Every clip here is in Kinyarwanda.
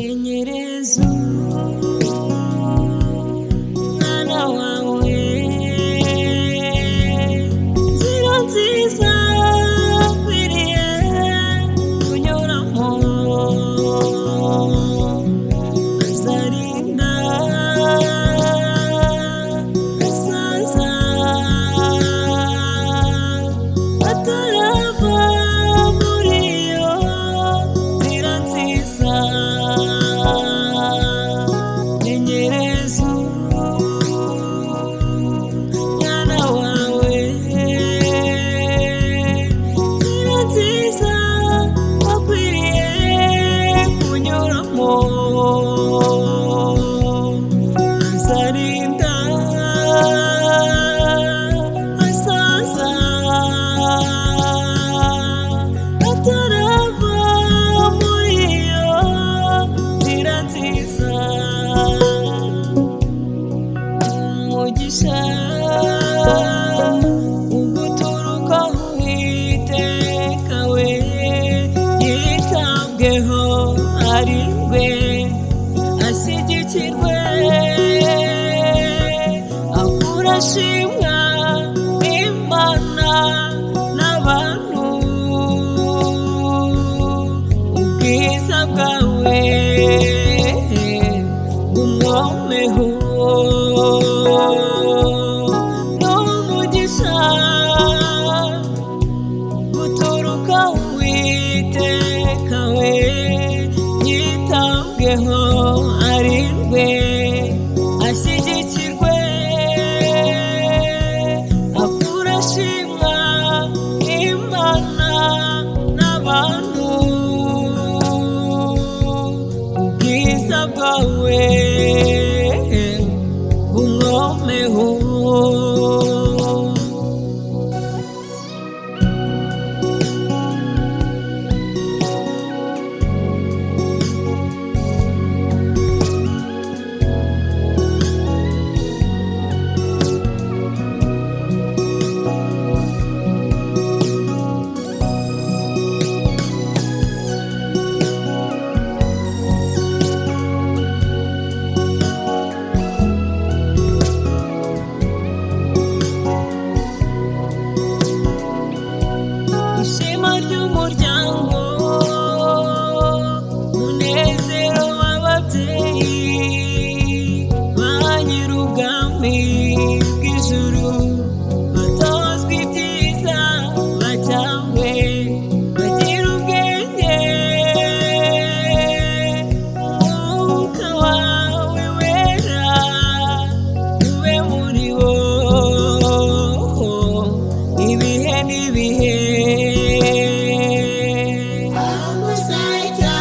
Tenyerezo mwana wawe nzira nziza ukwiriye kunyuramo azarinda asaza atarava muri iyo nzira nziza. Tenyerezo mwana wawe nzira nziza wakwiriye kunyuramo azarinda asaza atarava muri iyo nzira nziza. Umugisha uguturuka Uwiteka we yitabweho arindwe ashyigikirwe akura ashimwa n'Imana n'abantu ubwiza bwawe bumwomeho n'umugisha guturuka Uwiteka we yitabweho arindwe ashyigikirwe akura ashimwa n'Imana n'abantu ubwiza bwawe bumwomeho. Ishema ry'umuryango munezero w'ababyeyi ba nyir'ubwami bw'ijuru batozwa ibyiza bajyanywe bagira ubwenge umwuka wawe wera ube muri bo ibihe n'ibihe. Aho muzajya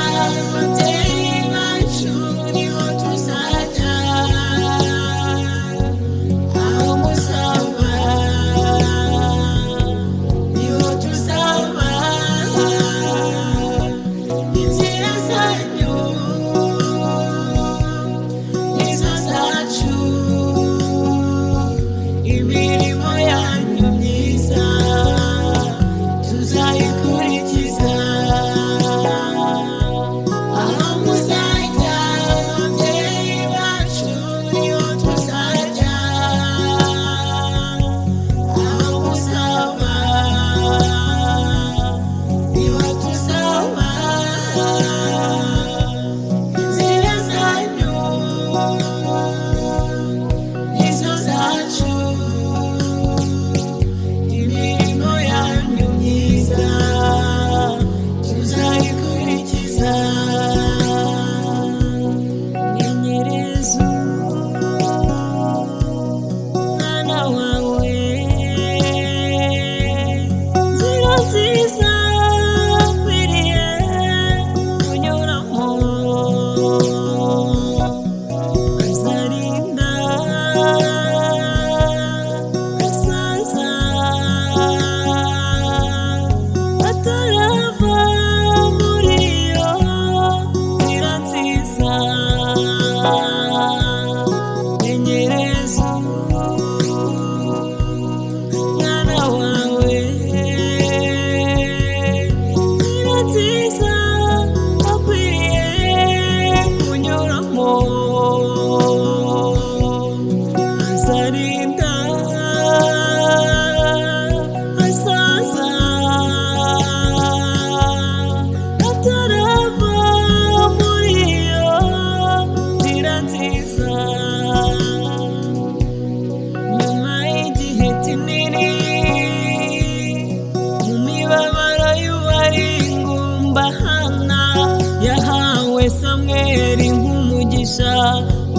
uri nk'umugisha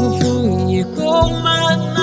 uvuye ku Mana